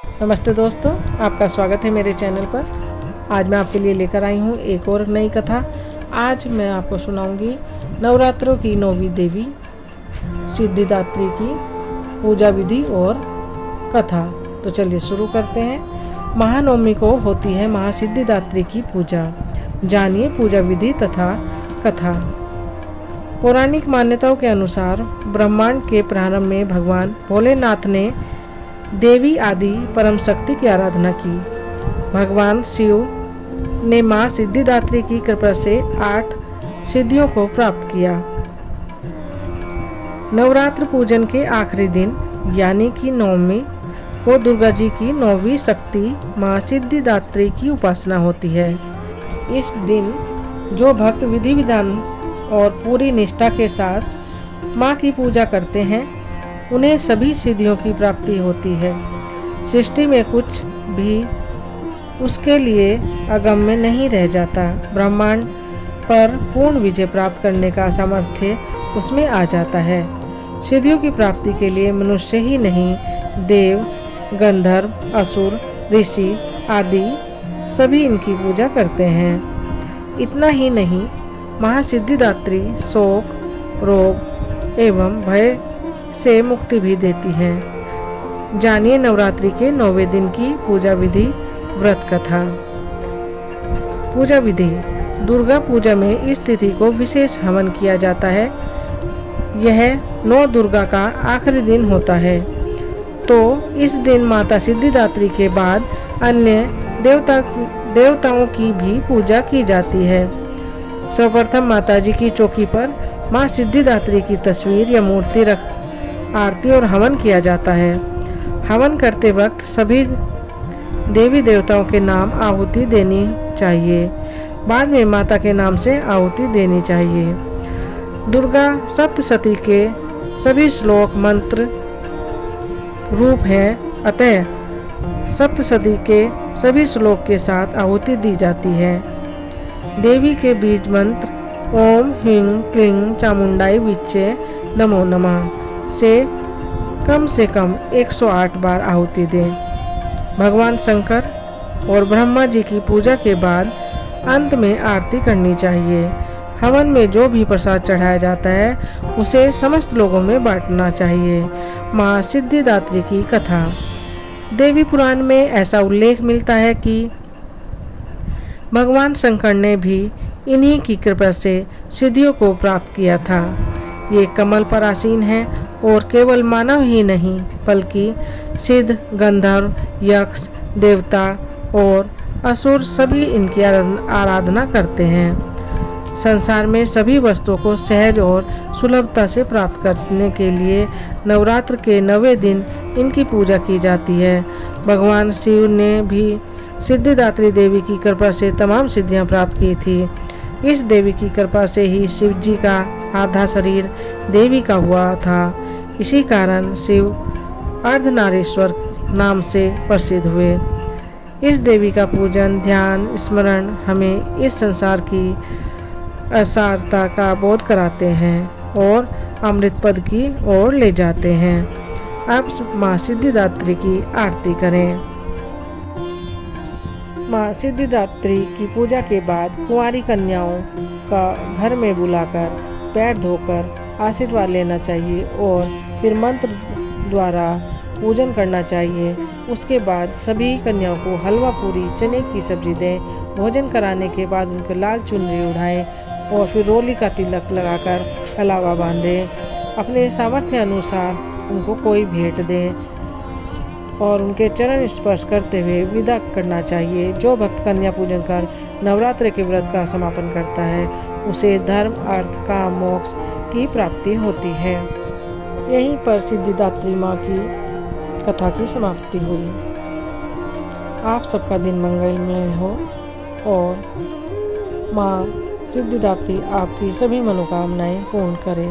नमस्ते दोस्तों, आपका स्वागत है मेरे चैनल पर। आज मैं आपके लिए लेकर आई हूँ एक और नई कथा। आज मैं आपको सुनाऊंगी नवरात्रों की 9वीं देवी सिद्धिदात्री की पूजा विधि और कथा। तो चलिए शुरू करते हैं। महानवमी को होती है महासिद्धिदात्री की पूजा। जानिए पूजा विधि तथा कथा। पौराणिक मान्यताओं के अनुसार ब्रह्मांड के प्रारंभ में भगवान भोलेनाथ ने देवी आदि परम शक्ति की आराधना की। भगवान शिव ने मां सिद्धिदात्री की कृपा से 8 सिद्धियों को प्राप्त किया। नवरात्र पूजन के आखिरी दिन यानी कि नवमी को दुर्गा जी की 9वीं शक्ति मां सिद्धिदात्री की उपासना होती है। इस दिन जो भक्त विधि विधान और पूरी निष्ठा के साथ मां की पूजा करते हैं उन्हें सभी सिद्धियों की प्राप्ति होती है। सृष्टि में कुछ भी उसके लिए अगम्य नहीं रह जाता। ब्रह्मांड पर पूर्ण विजय प्राप्त करने का सामर्थ्य उसमें आ जाता है। सिद्धियों की प्राप्ति के लिए मनुष्य ही नहीं, देव, गंधर्व, असुर, ऋषि आदि सभी इनकी पूजा करते हैं। इतना ही नहीं, महासिद्धिदात्री शोक, रोग एवं भय से मुक्ति भी देती है। जानिए नवरात्रि के 9वें दिन की पूजा विधि व्रत कथा। पूजा विधि। दुर्गा पूजा में इस तिथि को विशेष हवन किया जाता है। यह 9 दुर्गा का आखिरी दिन होता है, तो इस दिन माता सिद्धिदात्री के बाद अन्य देवताओं की भी पूजा की जाती है। सर्वप्रथम माताजी की चौकी पर मां सिद्धिदात्री की तस्वीर या मूर्ति रख आरती और हवन किया जाता है। हवन करते वक्त सभी देवी देवताओं के नाम आहुति देनी चाहिए। बाद में माता के नाम से आहुति देनी चाहिए। दुर्गा सप्तशती के सभी श्लोक मंत्र रूप हैं, अतः सप्तशती के सभी श्लोक के साथ आहुति दी जाती है। देवी के बीज मंत्र ओम ह्रीं क्लीं चामुंडाई विच्चे नमो नमः से कम 108 बार आहुति दें। भगवान शंकर और ब्रह्मा जी की पूजा के बाद अंत में आरती करनी चाहिए। हवन में जो भी प्रसाद चढ़ाया जाता है उसे समस्त लोगों में बांटना चाहिए। मां सिद्धिदात्री की कथा। देवी पुराण में ऐसा उल्लेख मिलता है कि भगवान शंकर ने भी इन्हीं की कृपा से सिद्धियों को प्राप्त किया था। ये कमल पर आसीन है और केवल मानव ही नहीं बल्कि सिद्ध, गंधर्व, यक्ष, देवता और असुर सभी इनकी आराधना करते हैं। संसार में सभी वस्तुओं को सहज और सुलभता से प्राप्त करने के लिए नवरात्र के 9वें दिन इनकी पूजा की जाती है। भगवान शिव ने भी सिद्धिदात्री देवी की कृपा से तमाम सिद्धियां प्राप्त की थी। इस देवी की कृपा से ही शिव जी का आधा शरीर देवी का हुआ था। इसी कारण शिव अर्धनारीश्वर नाम से प्रसिद्ध हुए। इस देवी का पूजन, ध्यान, स्मरण हमें इस संसार की असारता का बोध कराते हैं और अमृत पद की ओर ले जाते हैं। अब मां सिद्धिदात्री की आरती करें। मां सिद्धिदात्री की पूजा के बाद कुंवारी कन्याओं का घर में बुलाकर पैर धोकर आशीर्वाद लेना चाहिए और फिर मंत्र द्वारा पूजन करना चाहिए। उसके बाद सभी कन्याओं को हलवा पूरी चने की सब्जी दें। भोजन कराने के बाद उनको लाल चुनरी उड़ाएं और फिर रोली का तिलक लगाकर कलावा बांधें। अपने सामर्थ्य अनुसार उनको कोई भेंट दें और उनके चरण स्पर्श करते हुए विदा करना चाहिए। जो भक्त कन्या पूजन कर नवरात्र के व्रत का समापन करता है उसे धर्म, अर्थ, काम, मोक्ष की प्राप्ति होती है। यहीं पर सिद्धिदात्री माँ की कथा की समाप्ति हुई। आप सबका दिन मंगलमय हो और माँ सिद्धिदात्री आपकी सभी मनोकामनाएं पूर्ण करे।